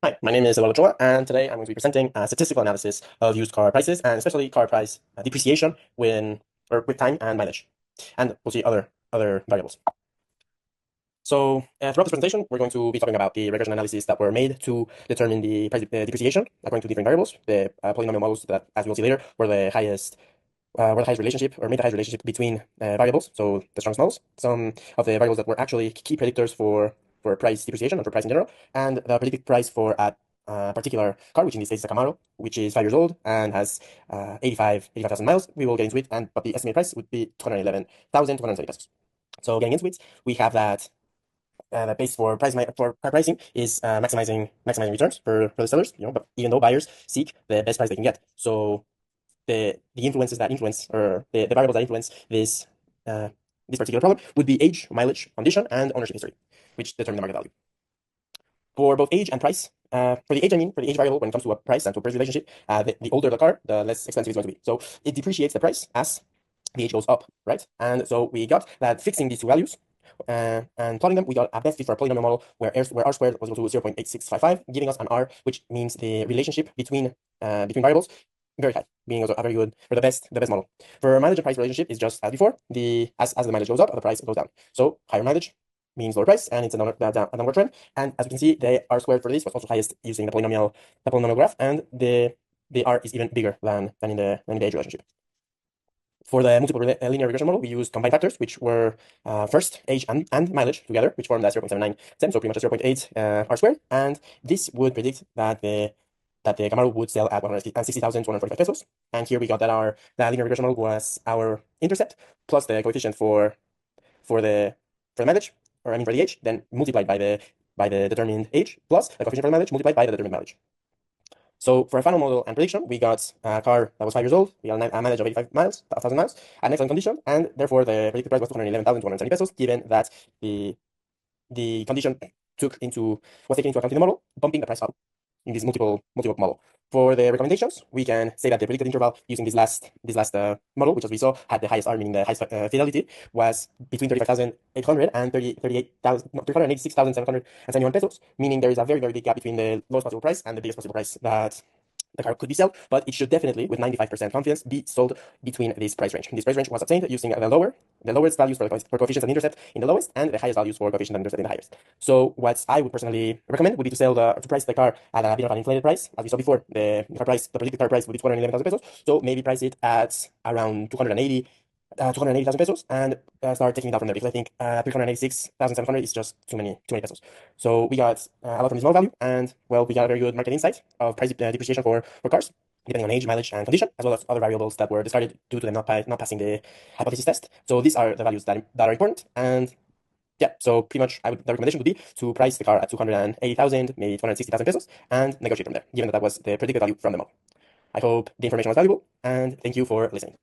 Hi, my name is Eduardo Ochoa, and today I'm going to be presenting a statistical analysis of used car prices and especially car price depreciation with time and mileage. And we'll see other variables. So throughout this presentation, we're going to be talking about the regression analysis that were made to determine the price depreciation according to different variables. The polynomial models that, as we'll see later, were the highest relationship or made the highest relationship between variables, so the strongest models. Some of the variables that were actually key predictors for price depreciation or for price in general, and the predicted price for a particular car, which in this case is a Camaro, which is 5 years old and has 85,000 miles. We will get into it, but the estimated price would be 211,270 pesos. So getting into it, we have that the base for for car pricing is maximizing returns for the sellers. But even though buyers seek the best price they can get, so the influences that influence or the variables that influence this particular problem would be age, mileage, condition, and ownership history, which determine the market value. For both age and price, for the age, for the age variable when it comes to a price and to a price relationship, the older the car, the less expensive it's going to be. So it depreciates the price as the age goes up, right? And so we got that fixing these two values and plotting them, we got a best fit for a polynomial model where R squared was equal to 0.8655, giving us an R, which means the relationship between variables very high, being also a very good or the best model. For mileage and price relationship is just as before. As the mileage goes up, the price goes down. So higher mileage means lower price, and it's a downward trend. And as we can see, the R squared for this was also highest using the polynomial graph, and the R is even bigger than in the age relationship. For the multiple linear regression model, we used combined factors, which were first age and mileage together, which formed that 0.79, so pretty much a 0.8 R squared. And this would predict that the Camaro would sell at 160,245 pesos. And here we got that linear regression model was our intercept plus the coefficient for the mileage, or I mean for the age, then multiplied by the determined age plus the coefficient for the mileage multiplied by the determined mileage. So for a final model and prediction, we got a car that was 5 years old. We got a mileage of 1,000 miles, an excellent condition, and therefore the predicted price was 211,270 pesos, given that the condition was taken into account in the model, bumping the price up in this multiple model. For the recommendations, we can say that the predicted interval using this last model, which as we saw had the highest R, meaning the highest fidelity, was between 35,800 and 386,771 pesos, meaning there is a very, very big gap between the lowest possible price and the biggest possible price that the car could be sold, but it should definitely, with 95% confidence, be sold between this price range. This price range was obtained using the lowest values for coefficients and intercept in the lowest, and the highest values for coefficient and intercept in the highest. So what I would personally recommend would be to price the car at a bit of an inflated price. As we saw before, the predicted car price would be 211,000 pesos. So maybe price it at around 280,000 pesos, and start taking it out from there, because I think 386,700 is just too many pesos. So we got a lot from this model value, and well, we got a very good market insight of price depreciation for cars, depending on age, mileage, and condition, as well as other variables that were discarded due to them not passing the hypothesis test. So these are the values that are important, and yeah, so pretty much the recommendation would be to price the car at 280,000, maybe 260,000 pesos, and negotiate from there, given that was the predicted value from the model. I hope the information was valuable, and thank you for listening.